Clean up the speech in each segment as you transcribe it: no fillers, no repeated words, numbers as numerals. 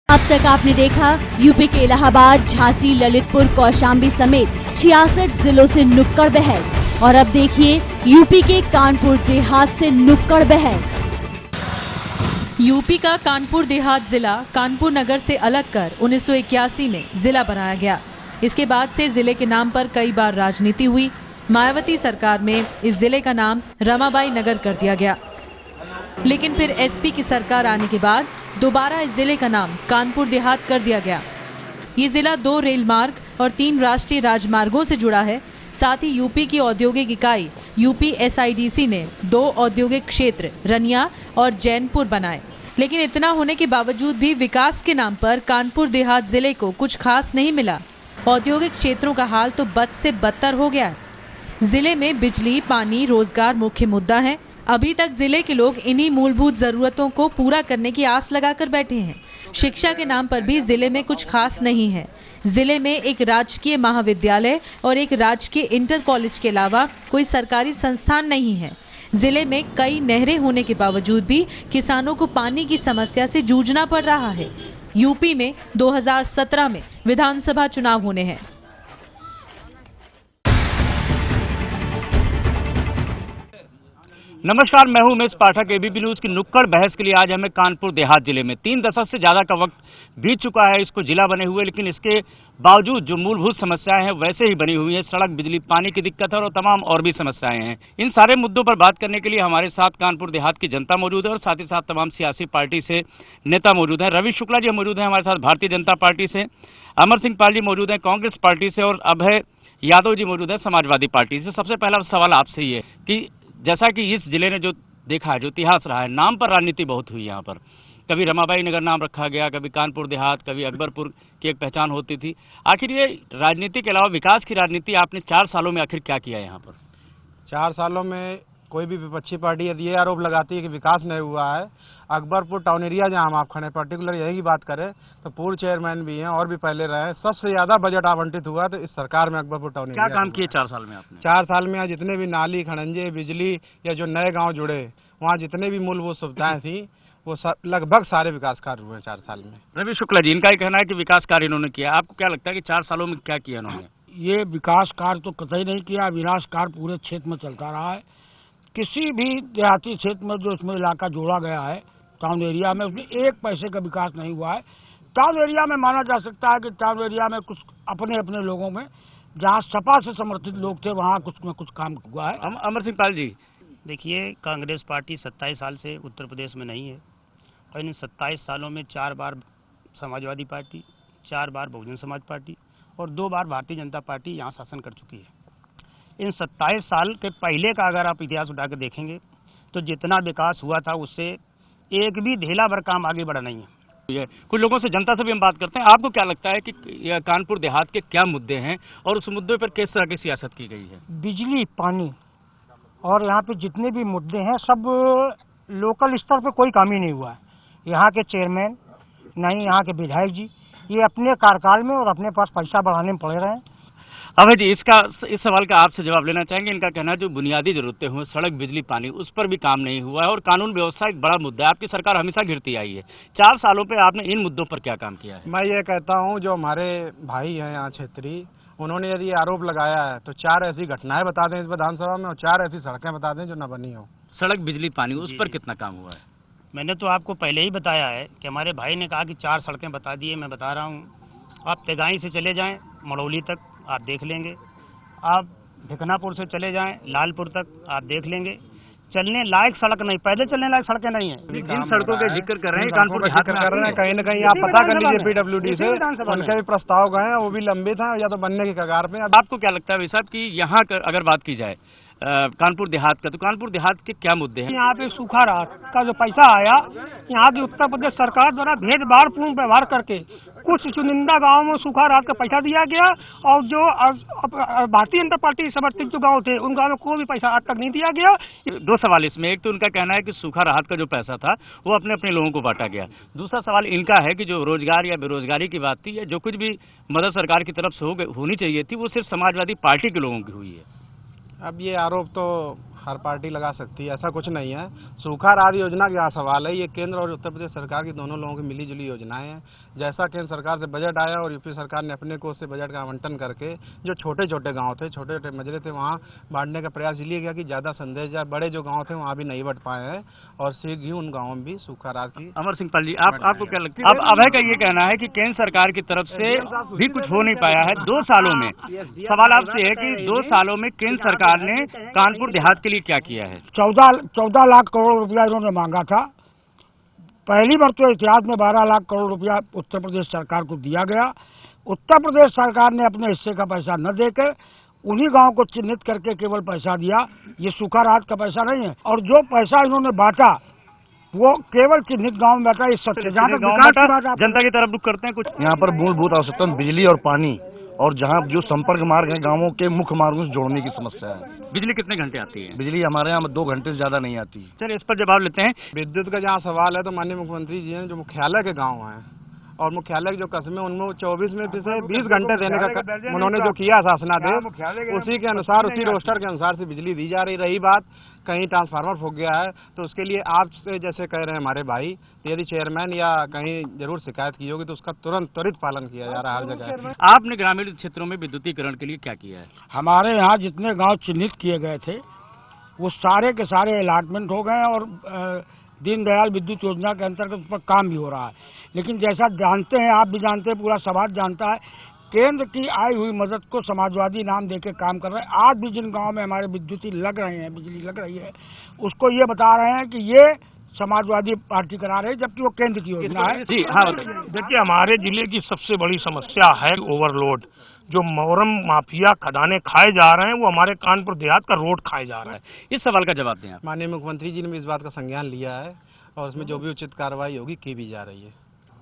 अब तक आपने देखा यूपी के इलाहाबाद, झांसी, ललितपुर, कौशाम्बी समेत 66 जिलों से नुक्कड़ बहस, और अब देखिए यूपी के कानपुर देहात से नुक्कड़ बहस। यूपी का कानपुर देहात जिला कानपुर नगर से अलग कर 1981 में जिला बनाया गया। इसके बाद से जिले के नाम पर कई बार राजनीति हुई। मायावती सरकार में इस जिले का नाम रमाबाई नगर कर दिया गया, लेकिन फिर एसपी की सरकार आने के बाद दोबारा इस जिले का नाम कानपुर देहात कर दिया गया। ये जिला 2 रेल मार्ग और 3 राष्ट्रीय राजमार्गों से जुड़ा है। साथ ही यूपी की औद्योगिक इकाई यूपी SIDC ने 2 औद्योगिक क्षेत्र रनिया और जैनपुर बनाए। लेकिन इतना होने के बावजूद भी विकास के नाम पर कानपुर देहात जिले को कुछ खास नहीं मिला। औद्योगिक क्षेत्रों का हाल तो बद से बदतर हो गया। जिले में बिजली, पानी, रोजगार मुख्य मुद्दा है। अभी तक जिले के लोग इन्हीं मूलभूत जरूरतों को पूरा करने की आस लगाकर बैठे हैं। शिक्षा के नाम पर भी जिले में कुछ खास नहीं है। जिले में एक राजकीय महाविद्यालय और एक राजकीय इंटर कॉलेज के अलावा कोई सरकारी संस्थान नहीं है। जिले में कई नहरें होने के बावजूद भी किसानों को पानी की समस्या से जूझना पड़ रहा है। यूपी में 2017 में विधानसभा चुनाव होने हैं। नमस्कार, मैं हूं उमेश पाठक। एबीपी न्यूज की नुक्कड़ बहस के लिए आज हमें कानपुर देहात जिले में 3 दशक से ज्यादा का वक्त बीत चुका है इसको जिला बने हुए, लेकिन इसके बावजूद जो मूलभूत समस्याएं हैं वैसे ही बनी हुई हैं। सड़क, बिजली, पानी की दिक्कत है और तमाम और भी समस्याएं हैं। इन सारे मुद्दों पर बात करने के लिए हमारे साथ कानपुर देहात की जनता मौजूद है और साथ ही साथ तमाम सियासी पार्टी से नेता मौजूद हैं। रवि शुक्ला जी मौजूद हैं हमारे साथ भारतीय जनता पार्टी से, अमर सिंह पाल जी मौजूद हैं कांग्रेस पार्टी से और अभय यादव जी मौजूद है समाजवादी पार्टी से। सबसे पहला सवाल आपसे ही है कि जैसा कि इस जिले ने जो देखा है, जो इतिहास रहा है, नाम पर राजनीति बहुत हुई यहाँ पर। कभी रमाबाई नगर नाम रखा गया, कभी कानपुर देहात, कभी अकबरपुर की एक पहचान होती थी। आखिर ये राजनीति के अलावा विकास की राजनीति आपने 4 सालों में आखिर क्या किया यहाँ पर? 4 सालों में कोई भी विपक्षी पार्टी यदि ये आरोप लगाती है कि विकास नहीं हुआ है, अकबरपुर टाउन एरिया जहाँ हम आप खड़े पर्टिकुलर यही की बात करें तो पूर्व चेयरमैन भी हैं और भी पहले रहे, सबसे ज्यादा बजट आवंटित हुआ तो इस सरकार में अकबरपुर टाउन एरिया। क्या काम किए 4 साल में आपने? 4 साल में जितने भी नाली, खड़ंजे, बिजली या जो नए गाँव जुड़े, वहाँ जितने भी मूलभूत सुविधाएं थी वो लगभग सारे विकास कार्य हुए 4 साल में। रवि शुक्ला जी, इनका ही कहना है कि विकास कार्य इन्होंने किया। आपको क्या लगता है कि 4 सालों में क्या किया इन्होंने? ये विकास कार्य तो कतई नहीं किया, विनाश कार्य पूरे क्षेत्र में चलता रहा है। किसी भी देहाती क्षेत्र में जो इसमें इलाका जोड़ा गया है टाउन एरिया में, उसमें 1 पैसे का विकास नहीं हुआ है। टाउन एरिया में माना जा सकता है कि टाउन एरिया में कुछ अपने अपने लोगों में, जहाँ सपा से समर्थित लोग थे, वहाँ कुछ न कुछ काम हुआ है। अमर सिंह पाल जी, देखिए, कांग्रेस पार्टी 27 साल से उत्तर प्रदेश में नहीं है और इन 27 सालों में 4 बार समाजवादी पार्टी, 4 बार बहुजन समाज पार्टी और 2 बार भारतीय जनता पार्टी यहाँ शासन कर चुकी है। इन 27 साल के पहले का अगर आप इतिहास उठा कर देखेंगे तो जितना विकास हुआ था उससे एक भी ढेला भर काम आगे बढ़ा नहीं है। कुछ लोगों से, जनता से भी हम बात करते हैं। आपको क्या लगता है कि कानपुर देहात के क्या मुद्दे हैं और उस मुद्दे पर किस तरह की सियासत की गई है? बिजली, पानी और यहाँ पे जितने भी मुद्दे हैं सब लोकल स्तर पे कोई काम ही नहीं हुआ है। यहाँ के चेयरमैन नहीं, यहाँ के विधायक जी ये अपने कार्यकाल में और अपने पास पैसा बढ़ाने में पड़े रहे हैं। अभय जी, इस सवाल का आपसे जवाब लेना चाहेंगे। इनका कहना है जो बुनियादी जरूरतें हुई, सड़क, बिजली, पानी, उस पर भी काम नहीं हुआ है और कानून व्यवस्था एक बड़ा मुद्दा है। आपकी सरकार हमेशा घिरती आई है। 4 सालों पे आपने इन मुद्दों पर क्या काम किया है? मैं ये कहता हूँ जो हमारे भाई हैं यहाँ क्षेत्रीय, उन्होंने यदि आरोप लगाया है तो 4 ऐसी घटनाएं बता दें इस विधानसभा में और 4 ऐसी सड़कें बता दें जो न बनी हो। सड़क, बिजली, पानी, उस पर कितना काम हुआ है? मैंने तो आपको पहले ही बताया है कि हमारे भाई ने कहा कि 4 सड़कें बता दिए। मैं बता रहा हूँ, आप तेगाई से चले जाएं मड़ौली तक, आप देख लेंगे। आप भिकनापुर से चले जाएं लालपुर तक, आप देख लेंगे। चलने लायक सड़क नहीं, पैदल चलने लायक सड़कें नहीं है। जिन सड़कों का जिक्र कर रहे हैं कानपुर देहात कर रहे हैं, कहीं न कहीं आप पता कर लीजिए PWD से, उनके भी प्रस्ताव गए हैं, वो भी लंबित हैं या तो बनने की कगार पे। आपको क्या लगता है भाई साहब कि यहाँ अगर बात की जाए कानपुर देहात का, तो कानपुर देहात के क्या मुद्दे हैं? यहाँ पे सूखा राहत का जो पैसा आया, यहाँ की उत्तर प्रदेश सरकार द्वारा भेदभावपूर्ण व्यवहार करके कुछ चुनिंदा गाँव में सूखा राहत का पैसा दिया गया और जो भारतीय जनता पार्टी समर्थित जो गाँव थे उन गाँव में कोई भी पैसा आज तक नहीं दिया गया। 2 सवाल इसमें। एक तो उनका कहना है कि सूखा राहत का जो पैसा था वो अपने अपने लोगों को बांटा गया। दूसरा सवाल इनका है कि जो रोजगार या बेरोजगारी की बात थी या जो कुछ भी मदद सरकार की तरफ से होनी चाहिए थी वो सिर्फ समाजवादी पार्टी के लोगों की हुई है। अब ये आरोप तो हर पार्टी लगा सकती है, ऐसा कुछ नहीं है। सूखा राहत योजना का सवाल है, ये केंद्र और उत्तर प्रदेश सरकार की दोनों लोगों की मिली-जुली योजनाएं हैं। जैसा केंद्र सरकार से बजट आया और यूपी सरकार ने अपने कोष से बजट का आवंटन करके जो छोटे-छोटे गांव थे, छोटे-छोटे मजरे थे, वहां बांटने का प्रयास इसलिए किया कि ज़्यादा संदेश जाए। बड़े जो गाँव थे वहाँ भी नहीं बट पाए हैं और शीघ्र ही उन गाँवों में भी सूखा राहत की। अमर सिंह पाल जी, आपको क्या लगता है? अब अभय का ये कहना है कि केंद्र सरकार की तरफ से भी कुछ हो नहीं पाया है 2 सालों में। सवाल आपसे है कि 2 सालों में केंद्र सरकार ने कानपुर देहात के लिए क्या किया है? 14 लाख करोड़ रुपया इन्होंने मांगा था। पहली बार तो इतिहास में 12 लाख करोड़ रुपया उत्तर प्रदेश सरकार को दिया गया। उत्तर प्रदेश सरकार ने अपने हिस्से का पैसा न देकर उन्हीं गांव को चिन्हित करके केवल पैसा दिया। ये सूखा राहत का पैसा नहीं है। और जो पैसा इन्होंने बांटा वो केवल चिन्हित गांव में बांटा। इस सत्य जनता की तरफ रुख करते हैं कुछ। यहाँ पर मूलभूत आवश्यकता बिजली और पानी और जहाँ जो संपर्क मार्ग है गांवों के मुख्य मार्गों से जोड़ने की समस्या है। बिजली कितने घंटे आती है? बिजली हमारे यहाँ 2 घंटे से ज्यादा नहीं आती। चलिए इस पर जवाब लेते हैं। विद्युत का जहाँ सवाल है तो माननीय मुख्यमंत्री जी हैं, जो मुख्यालय के गाँव हैं और मुख्यालय के जो कस्बे उनमें 24 में से 20 घंटे देने का उन्होंने जो किया शासनादेश, उसी के अनुसार, उसी रोस्टर के अनुसार से बिजली दी जा रही बात कहीं ट्रांसफार्मर फूक गया है तो उसके लिए आपसे जैसे कह रहे हैं हमारे भाई, यदि चेयरमैन या कहीं जरूर शिकायत की होगी तो उसका त्वरित पालन किया जा रहा है हर जगह। आपने ग्रामीण क्षेत्रों में विद्युतीकरण के लिए क्या किया है? हमारे यहाँ जितने गांव चिन्हित किए गए थे वो सारे के सारे अलॉटमेंट हो गए और दीनदयाल विद्युत योजना के अंतर्गत उस पर काम भी हो रहा है। लेकिन जैसा जानते हैं, आप भी जानते हैं, पूरा समाज जानता है, केंद्र की आई हुई मदद को समाजवादी नाम देके काम कर रहे हैं। आज भी जिन गांव में हमारे विद्युती लग रहे हैं, बिजली लग रही है, उसको ये बता रहे हैं कि ये समाजवादी पार्टी करा रही है, जबकि वो केंद्र की योजना है। जी हाँ, देखिए हमारे जिले की सबसे बड़ी समस्या है ओवरलोड। जो मोरम माफिया खदाने खाए जा रहे हैं वो हमारे कानपुर देहात का रोड खाए जा रहा है। इस सवाल का जवाब दें आप। माननीय मुख्यमंत्री जी ने भी इस बात का संज्ञान लिया है और उसमें जो भी उचित कार्रवाई होगी की भी जा रही है।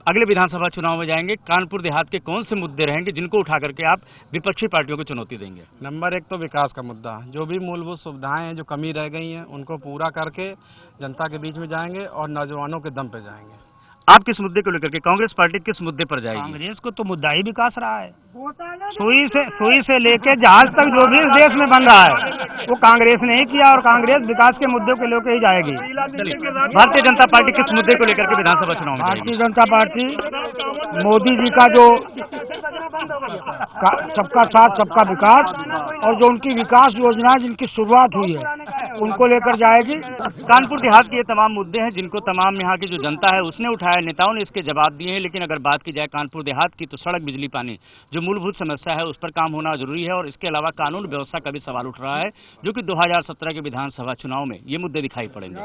अगले विधानसभा चुनाव में जाएंगे, कानपुर देहात के कौन से मुद्दे रहेंगे जिनको उठा करके आप विपक्षी पार्टियों को चुनौती देंगे? नंबर 1 तो विकास का मुद्दा, जो भी मूलभूत सुविधाएं हैं जो कमी रह गई हैं उनको पूरा करके जनता के बीच में जाएंगे और नौजवानों के दम पे जाएंगे। आप किस मुद्दे को लेकर के, कांग्रेस पार्टी किस मुद्दे पर जाएगी? कांग्रेस को तो मुद्दा ही विकास रहा है। सुई से लेके जहाज तक जो भी इस देश में बन रहा है वो कांग्रेस ने ही किया और कांग्रेस विकास के मुद्दे को लेकर ही जाएगी। भारतीय जनता पार्टी किस मुद्दे को लेकर के विधानसभा चुनाव में जाएगी? भारतीय जनता पार्टी मोदी जी का जो सबका साथ सबका विकास और जो उनकी विकास योजना जिनकी शुरुआत हुई है उनको लेकर जाएगी। कानपुर देहात के ये तमाम मुद्दे हैं जिनको तमाम यहाँ की जो जनता है उसने उठाया, नेताओं ने इसके जवाब दिए हैं। लेकिन अगर बात की जाए कानपुर देहात की तो सड़क, बिजली, पानी जो मूलभूत समस्या है उस पर काम होना जरूरी है। और इसके अलावा कानून व्यवस्था का भी सवाल उठ रहा है जो कि 2017 के विधानसभा चुनाव में ये मुद्दे दिखाई पड़ेंगे।